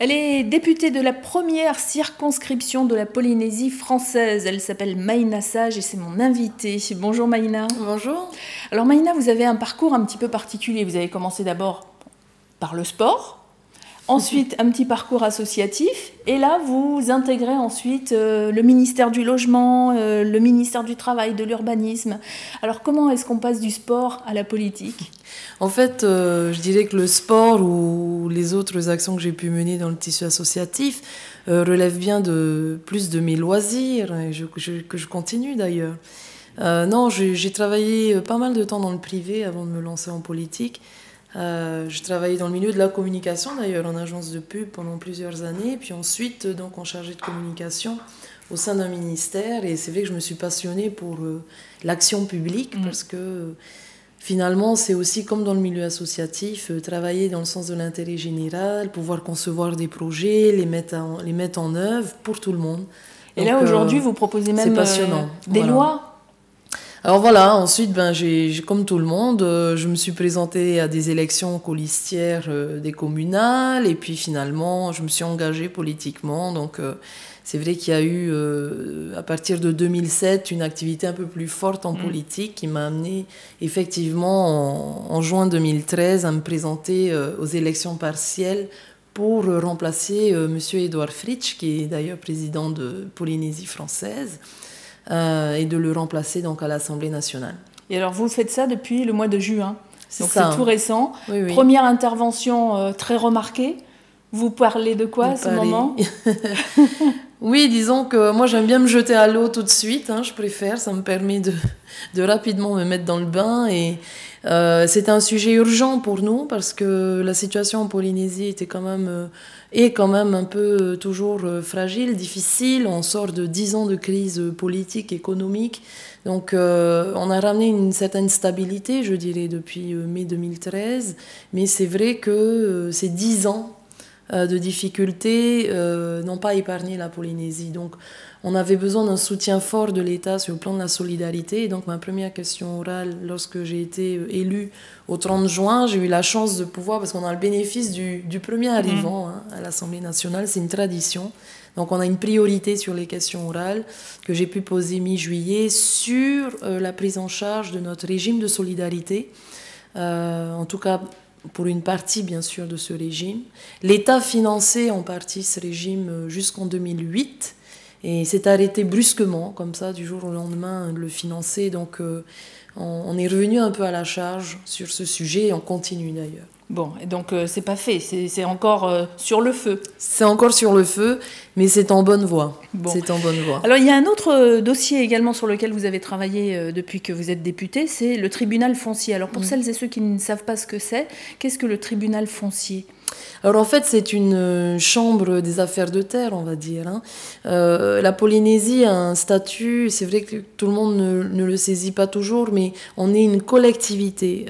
Elle est députée de la première circonscription de la Polynésie française. Elle s'appelle Maïna Sage et c'est mon invitée. Bonjour Maïna. Bonjour. Alors Maïna, vous avez un parcours un petit peu particulier. Vous avez commencé d'abord par le sport. Ensuite, un petit parcours associatif. Et là, vous intégrez ensuite le ministère du Logement, le ministère du Travail, de l'Urbanisme. Alors, comment est-ce qu'on passe du sport à la politique ? En fait, je dirais que le sport ou les autres actions que j'ai pu mener dans le tissu associatif relèvent bien plus de mes loisirs, et que je continue d'ailleurs. Non, j'ai travaillé pas mal de temps dans le privé avant de me lancer en politique. Je travaillais dans le milieu de la communication, d'ailleurs, en agence de pub pendant plusieurs années, puis ensuite donc en chargée de communication au sein d'un ministère. Et c'est vrai que je me suis passionnée pour l'action publique, parce que finalement, c'est aussi comme dans le milieu associatif, travailler dans le sens de l'intérêt général, pouvoir concevoir des projets, les mettre en œuvre pour tout le monde. Et donc, là, aujourd'hui, vous proposez même des lois. Alors voilà, ensuite, comme tout le monde, je me suis présentée à des élections colistières des communales, et puis finalement, je me suis engagée politiquement. Donc c'est vrai qu'il y a eu, à partir de 2007, une activité un peu plus forte en politique qui m'a amenée effectivement en juin 2013 à me présenter aux élections partielles pour remplacer M. Édouard Fritsch, qui est d'ailleurs président de Polynésie française. Et de le remplacer donc à l'Assemblée nationale. Et alors vous faites ça depuis le mois de juin, donc c'est tout récent. Oui. Première intervention très remarquée. Vous parlez de quoi à ce moment? Oui, disons que moi j'aime bien me jeter à l'eau tout de suite, je préfère, ça me permet de rapidement me mettre dans le bain. Et c'était un sujet urgent pour nous parce que la situation en Polynésie était quand même un peu toujours fragile, difficile. On sort de 10 ans de crise politique, économique. Donc on a ramené une certaine stabilité, je dirais, depuis mai 2013. Mais c'est vrai que ces 10 ans de difficultés n'ont pas épargné la Polynésie. Donc on avait besoin d'un soutien fort de l'État sur le plan de la solidarité. Et donc ma première question orale, lorsque j'ai été élue au 30 juin, j'ai eu la chance de pouvoir, parce qu'on a le bénéfice du premier arrivant à l'Assemblée nationale, c'est une tradition. Donc on a une priorité sur les questions orales que j'ai pu poser mi-juillet sur la prise en charge de notre régime de solidarité. En tout cas, pour une partie, bien sûr, de ce régime. L'État finançait en partie ce régime jusqu'en 2008 et s'est arrêté brusquement, comme ça, du jour au lendemain, de le financer. Donc, on est revenu un peu à la charge sur ce sujet et on continue d'ailleurs. Bon, et donc c'est pas fait, c'est encore sur le feu. C'est encore sur le feu, mais c'est en bonne voie. Bon. C'est en bonne voie. Alors il y a un autre dossier également sur lequel vous avez travaillé depuis que vous êtes députée, c'est le tribunal foncier. Alors pour celles et ceux qui ne savent pas ce que c'est, qu'est-ce que le tribunal foncier ? Alors en fait, c'est une chambre des affaires de terre, on va dire. La Polynésie a un statut, c'est vrai que tout le monde ne le saisit pas toujours, mais on est une collectivité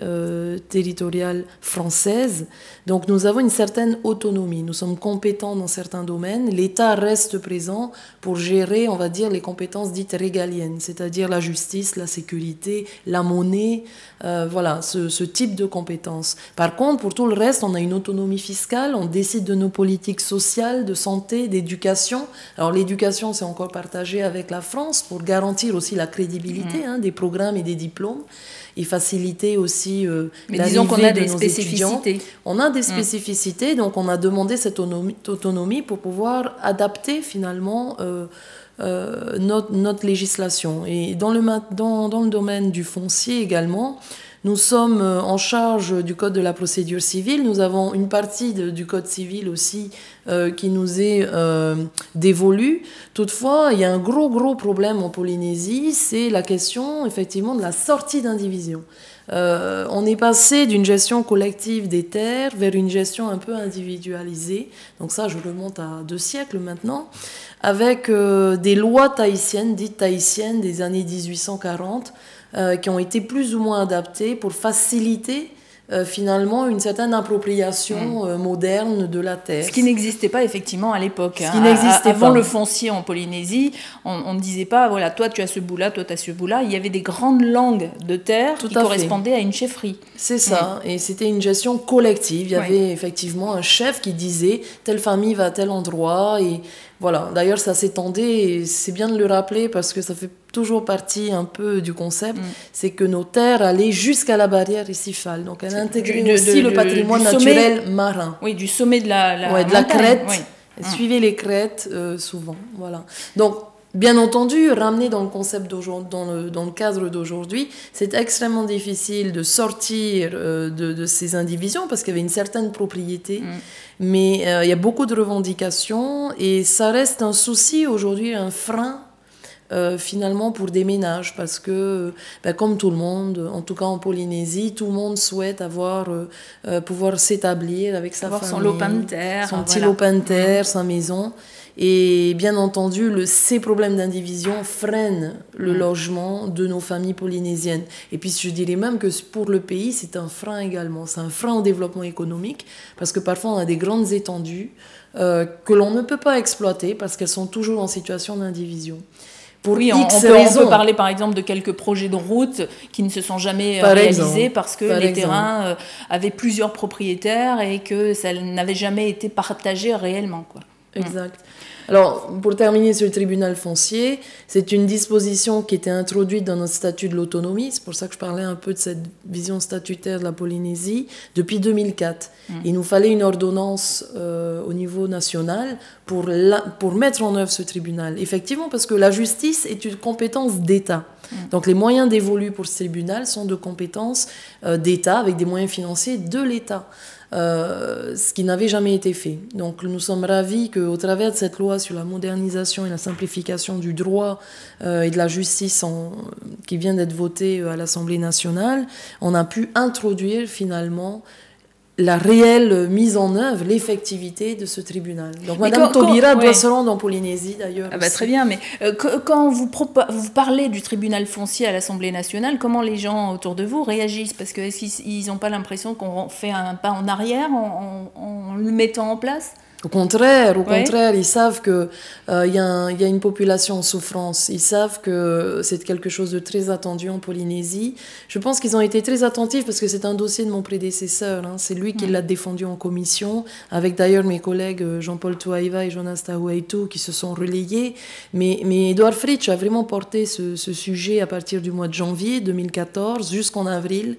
territoriale française, donc nous avons une certaine autonomie. Nous sommes compétents dans certains domaines. L'État reste présent pour gérer, on va dire, les compétences dites régaliennes, c'est-à-dire la justice, la sécurité, la monnaie, voilà, ce type de compétences. Par contre, pour tout le reste, on a une autonomie fiscale. On décide de nos politiques sociales, de santé, d'éducation. Alors l'éducation, c'est encore partagé avec la France pour garantir aussi la crédibilité des programmes et des diplômes et faciliter aussi l'arrivée de nos étudiants. On a des spécificités, donc on a demandé cette autonomie pour pouvoir adapter finalement notre législation. Et dans le domaine du foncier également, nous sommes en charge du Code de la procédure civile. Nous avons une partie du Code civil aussi qui nous est dévolue. Toutefois, il y a un gros problème en Polynésie, c'est la question effectivement de la sortie d'indivision. On est passé d'une gestion collective des terres vers une gestion un peu individualisée. Donc ça, je remonte à 2 siècles maintenant, avec des lois tahitiennes, dites tahitiennes des années 1840, qui ont été plus ou moins adaptées pour faciliter finalement une certaine appropriation moderne de la terre. Ce qui n'existait pas effectivement à l'époque. Ce qui n'existait Avant pas. le foncier en Polynésie, on ne disait pas, voilà, toi tu as ce bout-là, toi tu as ce bout-là. Il y avait des grandes langues de terre qui correspondaient à une chefferie. C'est ça, et c'était une gestion collective. Il y avait effectivement un chef qui disait telle famille va à tel endroit, et voilà. D'ailleurs, ça s'étendait, et c'est bien de le rappeler parce que ça fait toujours partie un peu du concept, c'est que nos terres allaient jusqu'à la barrière récifale. Donc, elle intégrait aussi le patrimoine naturel marin. Oui, du sommet de la de la crête. Elle suivait les crêtes souvent, voilà. Donc, bien entendu, ramener dans le concept d'aujourd'hui, dans le cadre d'aujourd'hui, c'est extrêmement difficile de sortir de ces indivisions parce qu'il y avait une certaine propriété, mais il y a beaucoup de revendications et ça reste un souci aujourd'hui, un frein finalement pour des ménages parce que comme tout le monde, en tout cas en Polynésie, tout le monde souhaite pouvoir s'établir avec sa famille, son lopin de terre, son petit lopin de terre, sa maison. Et bien entendu, ces problèmes d'indivision freinent le logement de nos familles polynésiennes. Et puis je dirais même que pour le pays, c'est un frein également. C'est un frein au développement économique parce que parfois on a des grandes étendues que l'on ne peut pas exploiter parce qu'elles sont toujours en situation d'indivision. On peut parler par exemple de quelques projets de route qui ne se sont jamais réalisés parce que les terrains avaient plusieurs propriétaires et que ça n'avait jamais été partagé réellement, quoi. Exact. Alors, pour terminer sur le tribunal foncier, c'est une disposition qui était introduite dans notre statut de l'autonomie. C'est pour ça que je parlais un peu de cette vision statutaire de la Polynésie depuis 2004. Il nous fallait une ordonnance au niveau national pour mettre en œuvre ce tribunal. Effectivement, parce que la justice est une compétence d'État. Donc les moyens dévolus pour ce tribunal sont de compétences d'État, avec des moyens financiers de l'État. Ce qui n'avait jamais été fait. Donc nous sommes ravis qu'au travers de cette loi sur la modernisation et la simplification du droit et de la justice qui vient d'être votée à l'Assemblée nationale, on a pu introduire finalement la réelle mise en œuvre, l'effectivité de ce tribunal. Donc Madame Taubira doit se rendre en Polynésie d'ailleurs. Très bien, mais quand vous parlez du tribunal foncier à l'Assemblée nationale, comment les gens autour de vous réagissent? Parce que est-ce qu'ils n'ont pas l'impression qu'on fait un pas en arrière en le mettant en place? Au contraire, ils savent qu'il y a une population en souffrance. Ils savent que c'est quelque chose de très attendu en Polynésie. Je pense qu'ils ont été très attentifs parce que c'est un dossier de mon prédécesseur. C'est lui qui l'a défendu en commission, avec d'ailleurs mes collègues Jean-Paul Touaïva et Jonas Tahuaitu qui se sont relayés. Mais Edouard Fritsch a vraiment porté ce sujet à partir du mois de janvier 2014 jusqu'en avril.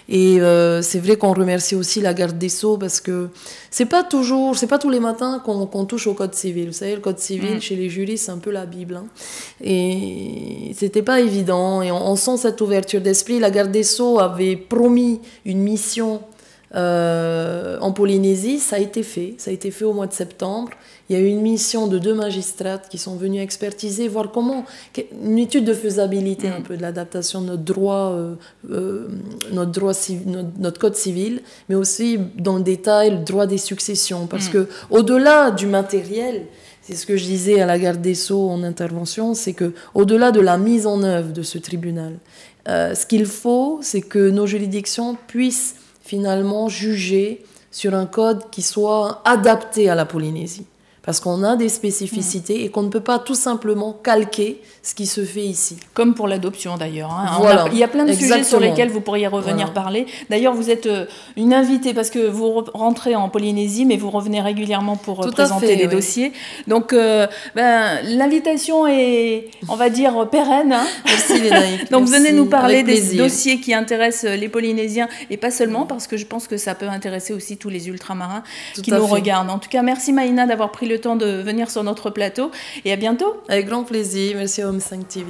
Et c'est vrai qu'on remercie aussi la garde des Sceaux parce que c'est pas tous les matins qu'on touche au code civil. Vous savez, le code civil chez les juristes, c'est un peu la Bible. Et c'était pas évident. Et on sent cette ouverture d'esprit. La garde des Sceaux avait promis une mission en Polynésie. Ça a été fait. Ça a été fait au mois de septembre. Il y a eu une mission de 2 magistrates qui sont venues expertiser, voir une étude de faisabilité un peu de l'adaptation de notre droit, notre code civil, mais aussi dans le détail le droit des successions. Parce que au-delà du matériel, c'est ce que je disais à la garde des Sceaux en intervention, c'est que au-delà de la mise en œuvre de ce tribunal, ce qu'il faut, c'est que nos juridictions puissent finalement juger sur un code qui soit adapté à la Polynésie. Parce qu'on a des spécificités et qu'on ne peut pas tout simplement calquer ce qui se fait ici. Comme pour l'adoption d'ailleurs. Voilà, il y a plein de sujets sur lesquels vous pourriez revenir parler. D'ailleurs, vous êtes une invitée parce que vous rentrez en Polynésie, mais vous revenez régulièrement pour présenter les dossiers. Donc, l'invitation est, on va dire, pérenne. Merci Lénaï. Donc, venez nous parler des dossiers qui intéressent les Polynésiens et pas seulement, parce que je pense que ça peut intéresser aussi tous les ultramarins qui nous regardent. En tout cas, merci Maïna d'avoir pris le temps de venir sur notre plateau et à bientôt. Avec grand plaisir, merci à Home 5 TV.